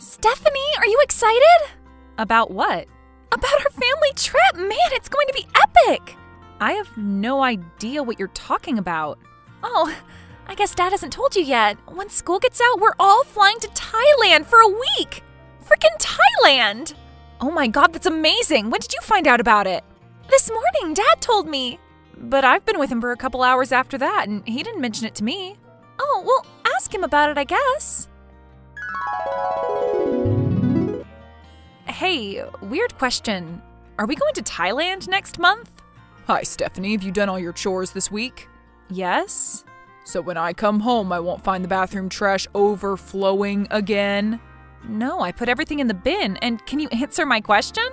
Stephanie, are you excited? About what? About our family trip! Man, it's going to be epic! I have no idea what you're talking about. Oh, I guess Dad hasn't told you yet. When school gets out, we're all flying to Thailand for a week! Frickin' Thailand! Oh my god, that's amazing! When did you find out about it? This morning, Dad told me. But I've been with him for a couple hours after that, and he didn't mention it to me. Oh, well, ask him about it, I guess. Hey, weird question. Are we going to Thailand next month? Hi, Stephanie. Have you done all your chores this week? Yes. So when I come home, I won't find the bathroom trash overflowing again? No, I put everything in the bin. And can you answer my question?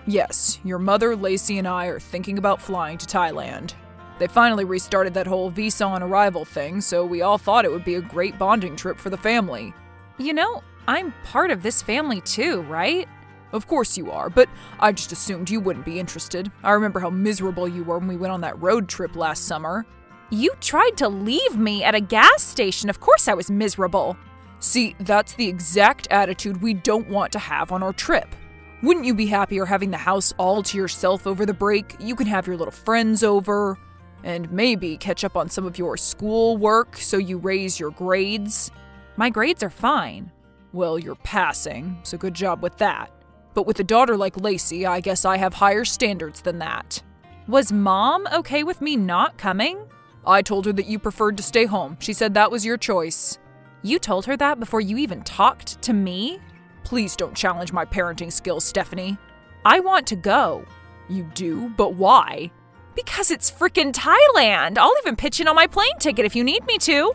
Yes, your mother, Lacey, and I are thinking about flying to Thailand. They finally restarted that whole visa on arrival thing, so we all thought it would be a great bonding trip for the family. You know, I'm part of this family too, right? Of course you are, but I just assumed you wouldn't be interested. I remember how miserable you were when we went on that road trip last summer. You tried to leave me at a gas station. Of course I was miserable. See, that's the exact attitude we don't want to have on our trip. Wouldn't you be happier having the house all to yourself over the break? You can have your little friends over, and maybe catch up on some of your school work so you raise your grades. My grades are fine. Well, you're passing, so good job with that. But with a daughter like Lacey, I guess I have higher standards than that. Was Mom okay with me not coming? I told her that you preferred to stay home. She said that was your choice. You told her that before you even talked to me? Please don't challenge my parenting skills, Stephanie. I want to go. You do? But why? Because it's frickin' Thailand. I'll even pitch in on my plane ticket if you need me to.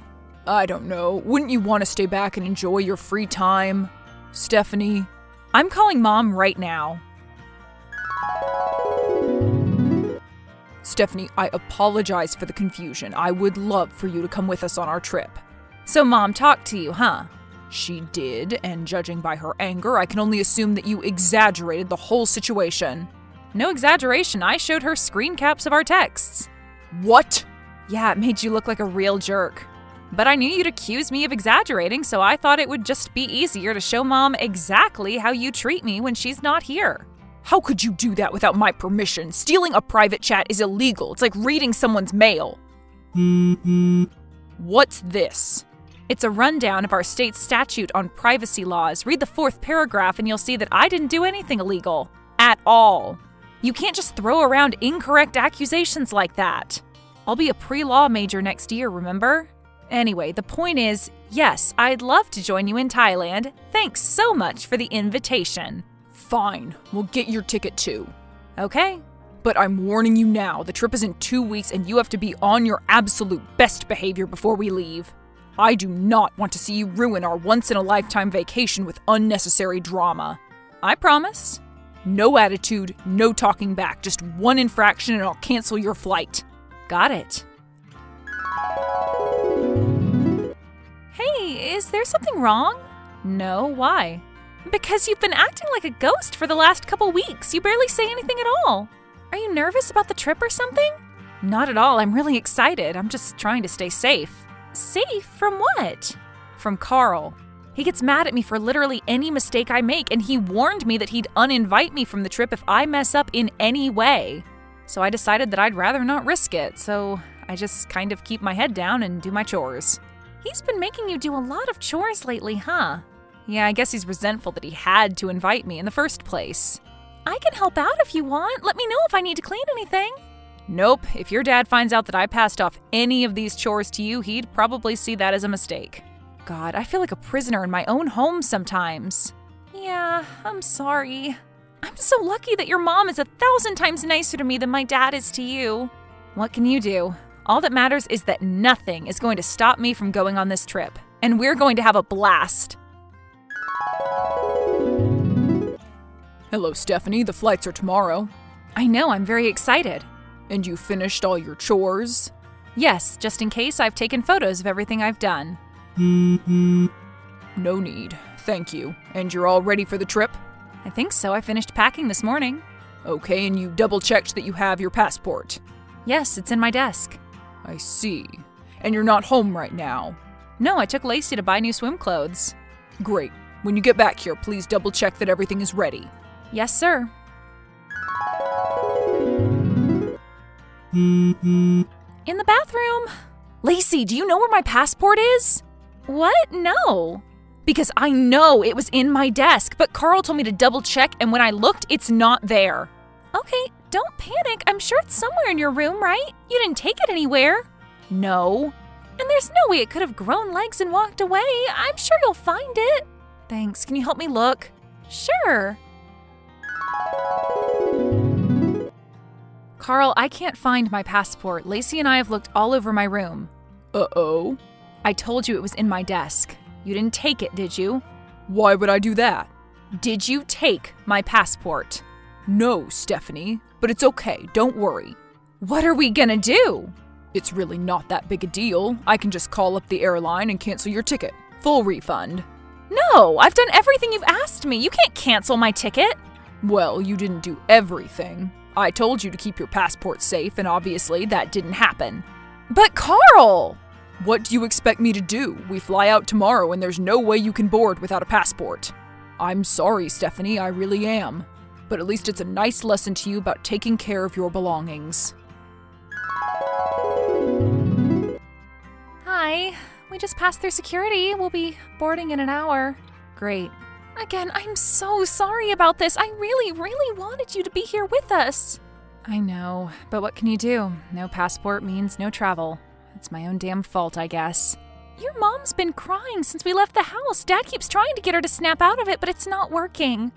I don't know. Wouldn't you want to stay back and enjoy your free time? Stephanie? I'm calling Mom right now. Stephanie, I apologize for the confusion. I would love for you to come with us on our trip. So Mom talked to you, huh? She did, and judging by her anger, I can only assume that you exaggerated the whole situation. No exaggeration, I showed her screen caps of our texts. What? Yeah, it made you look like a real jerk. But I knew you'd accuse me of exaggerating, so I thought it would just be easier to show Mom exactly how you treat me when she's not here. How could you do that without my permission? Stealing a private chat is illegal. It's like reading someone's mail. What's this? It's a rundown of our state's statute on privacy laws. Read the 4th paragraph and you'll see that I didn't do anything illegal. At all. You can't just throw around incorrect accusations like that. I'll be a pre-law major next year, remember? Anyway, the point is, yes, I'd love to join you in Thailand. Thanks so much for the invitation. Fine, we'll get your ticket too. Okay. But I'm warning you now, the trip is in 2 weeks and you have to be on your absolute best behavior before we leave. I do not want to see you ruin our once-in-a-lifetime vacation with unnecessary drama. I promise. No attitude, no talking back, just one infraction and I'll cancel your flight. Got it. Hey, is there something wrong? No, why? Because you've been acting like a ghost for the last couple weeks. You barely say anything at all. Are you nervous about the trip or something? Not at all. I'm really excited. I'm just trying to stay safe. Safe from what? From Carl. He gets mad at me for literally any mistake I make, and he warned me that he'd uninvite me from the trip if I mess up in any way. So I decided that I'd rather not risk it, so I just kind of keep my head down and do my chores. He's been making you do a lot of chores lately, huh? Yeah, I guess he's resentful that he had to invite me in the first place. I can help out if you want. Let me know if I need to clean anything. Nope, if your dad finds out that I passed off any of these chores to you, he'd probably see that as a mistake. God, I feel like a prisoner in my own home sometimes. Yeah, I'm sorry. I'm so lucky that your mom is 1,000 times nicer to me than my dad is to you. What can you do? All that matters is that nothing is going to stop me from going on this trip, and we're going to have a blast. Hello, Stephanie. The flights are tomorrow. I know, I'm very excited. And you finished all your chores? Yes, just in case I've taken photos of everything I've done. No need. Thank you. And you're all ready for the trip? I think so. I finished packing this morning. Okay, and you double-checked that you have your passport? Yes, it's in my desk. I see. And you're not home right now? No, I took Lacey to buy new swim clothes. Great. When you get back here, please double check that everything is ready. Yes, sir. In the bathroom. Lacey, do you know where my passport is? What? No. Because I know it was in my desk, but Carl told me to double check, and when I looked, it's not there. Okay, don't panic. I'm sure it's somewhere in your room, right? You didn't take it anywhere. No. And there's no way it could have grown legs and walked away. I'm sure you'll find it. Thanks. Can you help me look? Sure. Carl, I can't find my passport. Lacey and I have looked all over my room. Uh-oh. I told you it was in my desk. You didn't take it, did you? Why would I do that? Did you take my passport? No, Stephanie, but it's okay, don't worry. What are we gonna do? It's really not that big a deal. I can just call up the airline and cancel your ticket. Full refund. No, I've done everything you've asked me. You can't cancel my ticket. Well, you didn't do everything. I told you to keep your passport safe, and obviously that didn't happen. But Carl! What do you expect me to do? We fly out tomorrow and there's no way you can board without a passport. I'm sorry, Stephanie, I really am. But at least it's a nice lesson to you about taking care of your belongings. Hi. We just passed through security. We'll be boarding in an hour. Great. Again, I'm so sorry about this. I really, really wanted you to be here with us. I know, but what can you do? No passport means no travel. It's my own damn fault, I guess. Your mom's been crying since we left the house. Dad keeps trying to get her to snap out of it, but it's not working.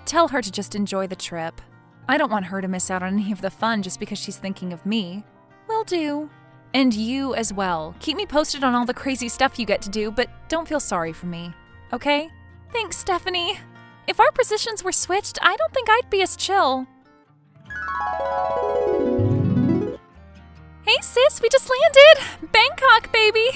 Tell her to just enjoy the trip. I don't want her to miss out on any of the fun just because she's thinking of me. Will do. And you as well. Keep me posted on all the crazy stuff you get to do, but don't feel sorry for me. Okay? Thanks, Stephanie. If our positions were switched, I don't think I'd be as chill. Hey sis, we just landed! Bangkok, baby!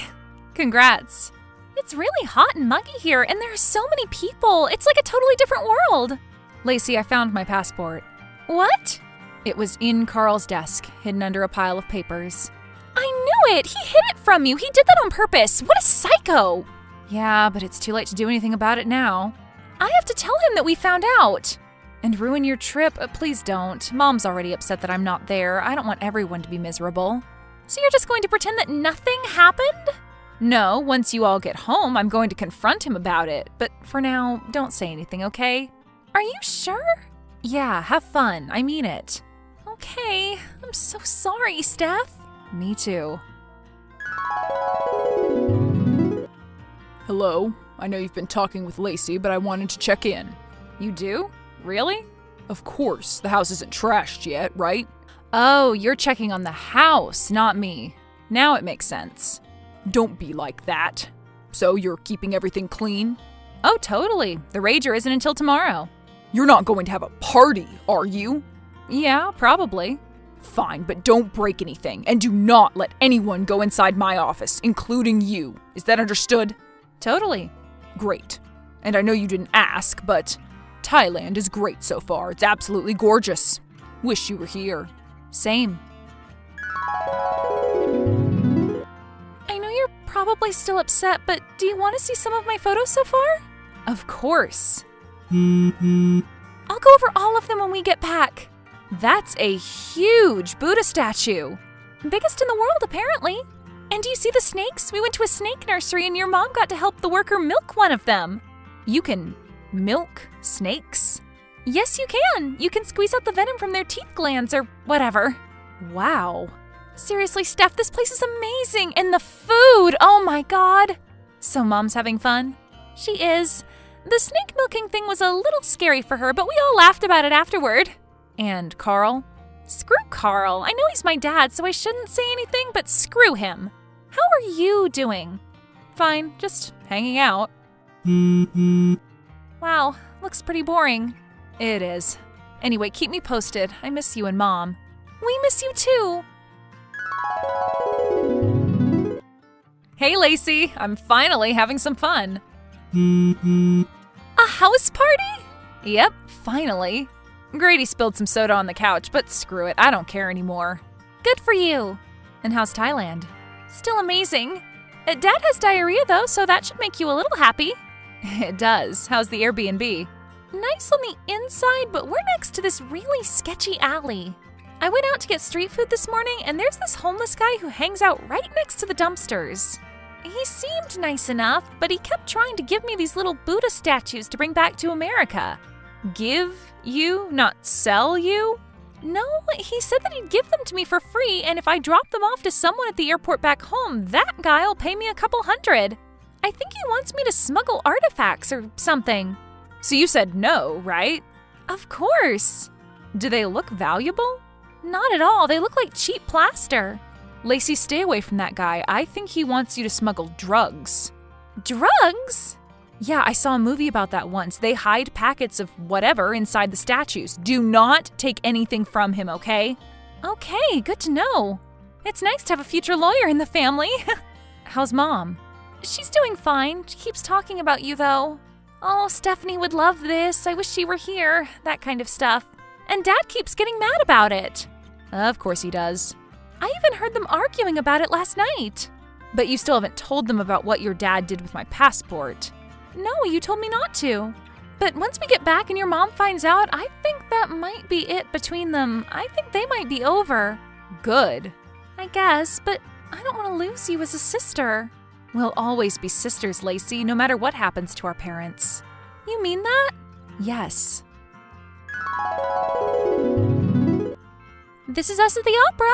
Congrats. It's really hot and muggy here, and there are so many people. It's like a totally different world. Lacey, I found my passport. What? It was in Carl's desk, hidden under a pile of papers. I knew it! He hid it from you! He did that on purpose! What a psycho! Yeah, but it's too late to do anything about it now. I have to tell him that we found out. And ruin your trip? Please don't. Mom's already upset that I'm not there. I don't want everyone to be miserable. So you're just going to pretend that nothing happened? No, once you all get home, I'm going to confront him about it. But for now, don't say anything, okay? Are you sure? Yeah, have fun. I mean it. Okay. I'm so sorry, Steph. Me too. Hello? I know you've been talking with Lacey, but I wanted to check in. You do? Really? Of course. The house isn't trashed yet, right? Oh, you're checking on the house, not me. Now it makes sense. Don't be like that. So you're keeping everything clean? Oh, totally. The Rager isn't until tomorrow. You're not going to have a party, are you? Yeah, probably. Fine, but don't break anything, and do not let anyone go inside my office, including you. Is that understood? Totally. Great. And I know you didn't ask, but Thailand is great so far. It's absolutely gorgeous. Wish you were here. Same. I know you're probably still upset, but do you want to see some of my photos so far? Of course. I'll go over all of them when we get back. That's a huge Buddha statue. Biggest in the world, apparently. And do you see the snakes? We went to a snake nursery and your mom got to help the worker milk one of them. You can milk snakes? Yes, you can. You can squeeze out the venom from their teeth glands or whatever. Wow. Seriously, Steph, this place is amazing. And the food, oh my God. So Mom's having fun? She is. The snake milking thing was a little scary for her, but we all laughed about it afterward. And Carl? Screw Carl. I know he's my dad, so I shouldn't say anything, but screw him. How are you doing? Fine, just hanging out. Wow, looks pretty boring. It is. Anyway, keep me posted. I miss you and Mom. We miss you too. Hey, Lacey. I'm finally having some fun. A house party? Yep, finally. Grady spilled some soda on the couch, but screw it, I don't care anymore. Good for you. And how's Thailand? Still amazing. Dad has diarrhea though, so that should make you a little happy. It does. How's the Airbnb? Nice on the inside, but we're next to this really sketchy alley. I went out to get street food this morning, and there's this homeless guy who hangs out right next to the dumpsters. He seemed nice enough, but he kept trying to give me these little Buddha statues to bring back to America. Give you, not sell you? No, he said that he'd give them to me for free, and if I drop them off to someone at the airport back home, that guy'll pay me a couple $100. I think he wants me to smuggle artifacts or something. So you said no, right? Of course. Do they look valuable? Not at all. They look like cheap plaster. Lacey, stay away from that guy. I think he wants you to smuggle drugs. Drugs? Yeah, I saw a movie about that once. They hide packets of whatever inside the statues. Do not take anything from him, okay? Okay, good to know. It's nice to have a future lawyer in the family. How's Mom? She's doing fine. She keeps talking about you, though. Oh, Stephanie would love this. I wish she were here. That kind of stuff. And Dad keeps getting mad about it. Of course he does. I even heard them arguing about it last night. But you still haven't told them about what your dad did with my passport. No, you told me not to. But once we get back and your mom finds out, I think that might be it between them. I think they might be over. Good. I guess, but I don't want to lose you as a sister. We'll always be sisters, Lacey, no matter what happens to our parents. You mean that? Yes. This is us at the opera.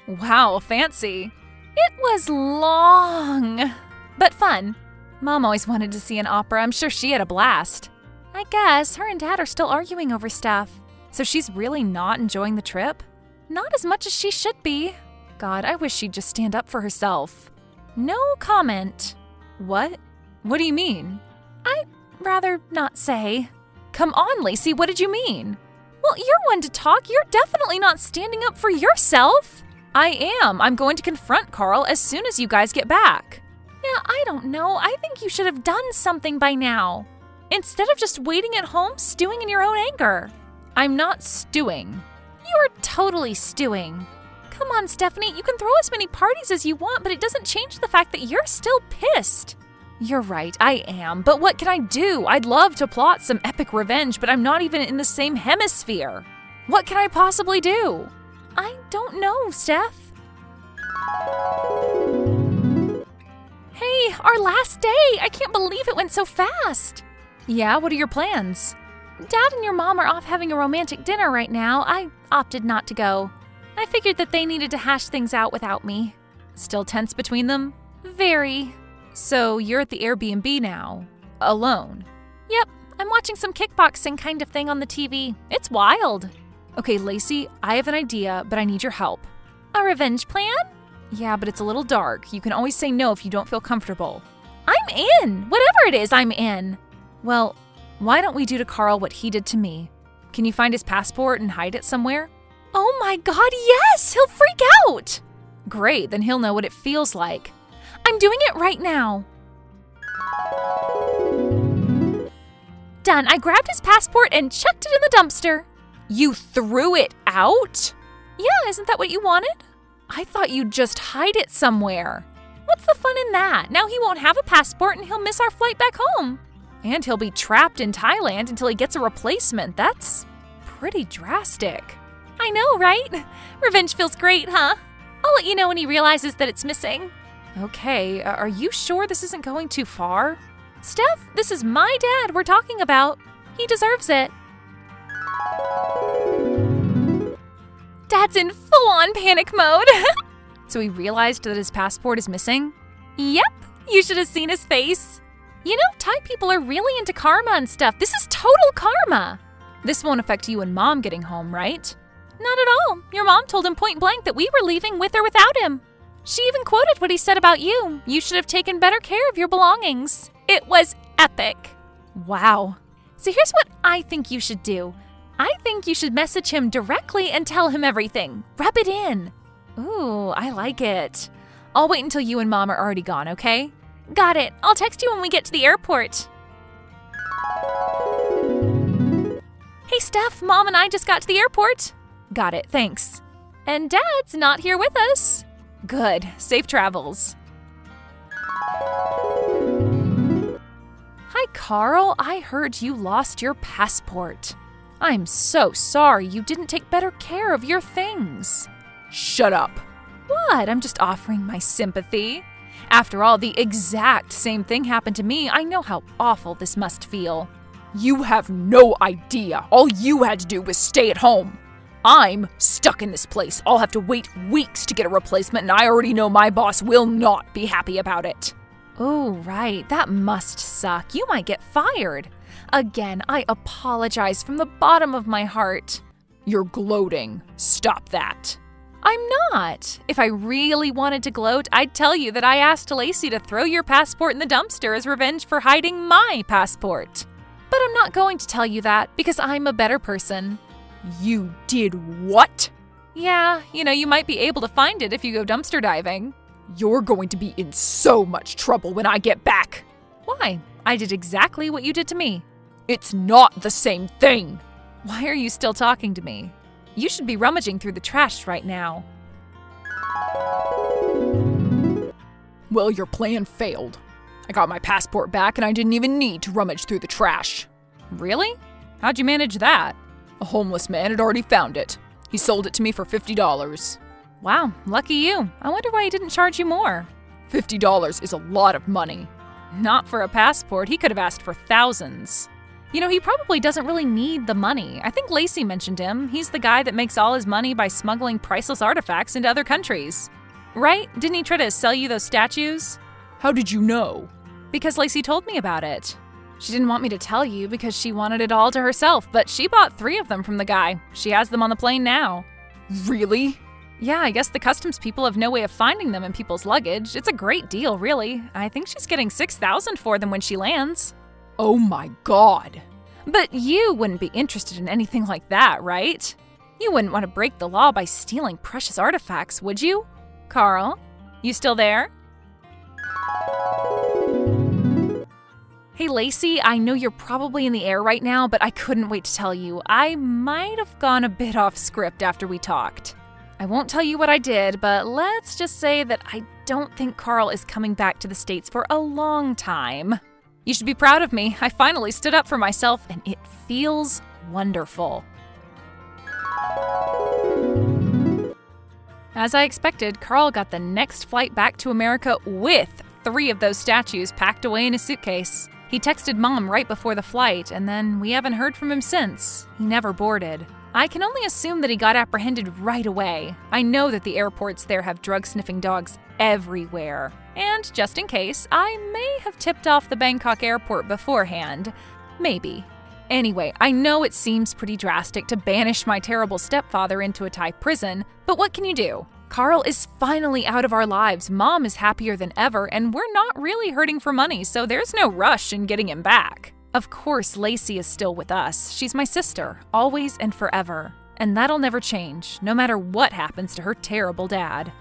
Wow, fancy. It was long, but fun. Mom always wanted to see an opera. I'm sure she had a blast. I guess. Her and Dad are still arguing over stuff. So she's really not enjoying the trip? Not as much as she should be. God, I wish she'd just stand up for herself. No comment. What? What do you mean? I'd rather not say. Come on, Lacey, what did you mean? Well, you're one to talk. You're definitely not standing up for yourself. I am. I'm going to confront Carl as soon as you guys get back. Yeah, I don't know. I think you should have done something by now. Instead of just waiting at home, stewing in your own anger. I'm not stewing. You're totally stewing. Come on, Stephanie. You can throw as many parties as you want, but it doesn't change the fact that you're still pissed. You're right, I am. But what can I do? I'd love to plot some epic revenge, but I'm not even in the same hemisphere. What can I possibly do? I don't know, Steph. Hey, our last day! I can't believe it went so fast! Yeah, what are your plans? Dad and your mom are off having a romantic dinner right now. I opted not to go. I figured that they needed to hash things out without me. Still tense between them? Very. So you're at the Airbnb now, alone? Yep, I'm watching some kickboxing kind of thing on the TV. It's wild. Okay, Lacey, I have an idea, but I need your help. A revenge plan? Yeah, but it's a little dark. You can always say no if you don't feel comfortable. I'm in! Whatever it is, I'm in. Well, why don't we do to Carl what he did to me? Can you find his passport and hide it somewhere? Oh my God, yes! He'll freak out! Great, then he'll know what it feels like. I'm doing it right now. Done. I grabbed his passport and chucked it in the dumpster. You threw it out? Yeah, isn't that what you wanted? I thought you'd just hide it somewhere. What's the fun in that? Now he won't have a passport and he'll miss our flight back home. And he'll be trapped in Thailand until he gets a replacement. That's pretty drastic. I know, right? Revenge feels great, huh? I'll let you know when he realizes that it's missing. Okay, are you sure this isn't going too far? Steph, this is my dad we're talking about. He deserves it. Dad's in full-on panic mode. So he realized that his passport is missing? Yep, you should have seen his face. You know, Thai people are really into karma and stuff. This is total karma. This won't affect you and Mom getting home, right? Not at all. Your mom told him point blank that we were leaving with or without him. She even quoted what he said about you. You should have taken better care of your belongings. It was epic. Wow. So here's what I think you should do. I think you should message him directly and tell him everything. Rub it in. Ooh, I like it. I'll wait until you and Mom are already gone, okay? Got it. I'll text you when we get to the airport. Hey, Steph, Mom and I just got to the airport. Got it, thanks. And Dad's not here with us. Good. Safe travels. Carl, I heard you lost your passport. I'm so sorry you didn't take better care of your things. Shut up. What? I'm just offering my sympathy. After all, the exact same thing happened to me. I know how awful this must feel. You have no idea. All you had to do was stay at home. I'm stuck in this place. I'll have to wait weeks to get a replacement, and I already know my boss will not be happy about it. Oh, right. That must suck. You might get fired. Again, I apologize from the bottom of my heart. You're gloating. Stop that. I'm not. If I really wanted to gloat, I'd tell you that I asked Lacey to throw your passport in the dumpster as revenge for hiding my passport. But I'm not going to tell you that because I'm a better person. You did what? Yeah, you might be able to find it if you go dumpster diving. You're going to be in so much trouble when I get back. Why? I did exactly what you did to me. It's not the same thing. Why are you still talking to me? You should be rummaging through the trash right now. Well, your plan failed. I got my passport back and I didn't even need to rummage through the trash. Really? How'd you manage that? A homeless man had already found it. He sold it to me for $50. Wow, lucky you. I wonder why he didn't charge you more. $50 is a lot of money. Not for a passport. He could have asked for thousands. He probably doesn't really need the money. I think Lacey mentioned him. He's the guy that makes all his money by smuggling priceless artifacts into other countries. Right? Didn't he try to sell you those statues? How did you know? Because Lacey told me about it. She didn't want me to tell you because she wanted it all to herself, but she bought 3 of them from the guy. She has them on the plane now. Really? Yeah, I guess the customs people have no way of finding them in people's luggage. It's a great deal, really. I think she's getting $6,000 for them when she lands. Oh my God. But you wouldn't be interested in anything like that, right? You wouldn't want to break the law by stealing precious artifacts, would you? Carl, you still there? Hey, Lacey, I know you're probably in the air right now, but I couldn't wait to tell you. I might have gone a bit off script after we talked. I won't tell you what I did, but let's just say that I don't think Carl is coming back to the States for a long time. You should be proud of me. I finally stood up for myself, and it feels wonderful. As I expected, Carl got the next flight back to America with 3 of those statues packed away in his suitcase. He texted Mom right before the flight, and then we haven't heard from him since. He never boarded. I can only assume that he got apprehended right away. I know that the airports there have drug-sniffing dogs everywhere. And just in case, I may have tipped off the Bangkok airport beforehand. Maybe. Anyway, I know it seems pretty drastic to banish my terrible stepfather into a Thai prison, but what can you do? Carl is finally out of our lives, Mom is happier than ever, and we're not really hurting for money, so there's no rush in getting him back. Of course, Lacey is still with us. She's my sister, always and forever. And that'll never change, no matter what happens to her terrible dad.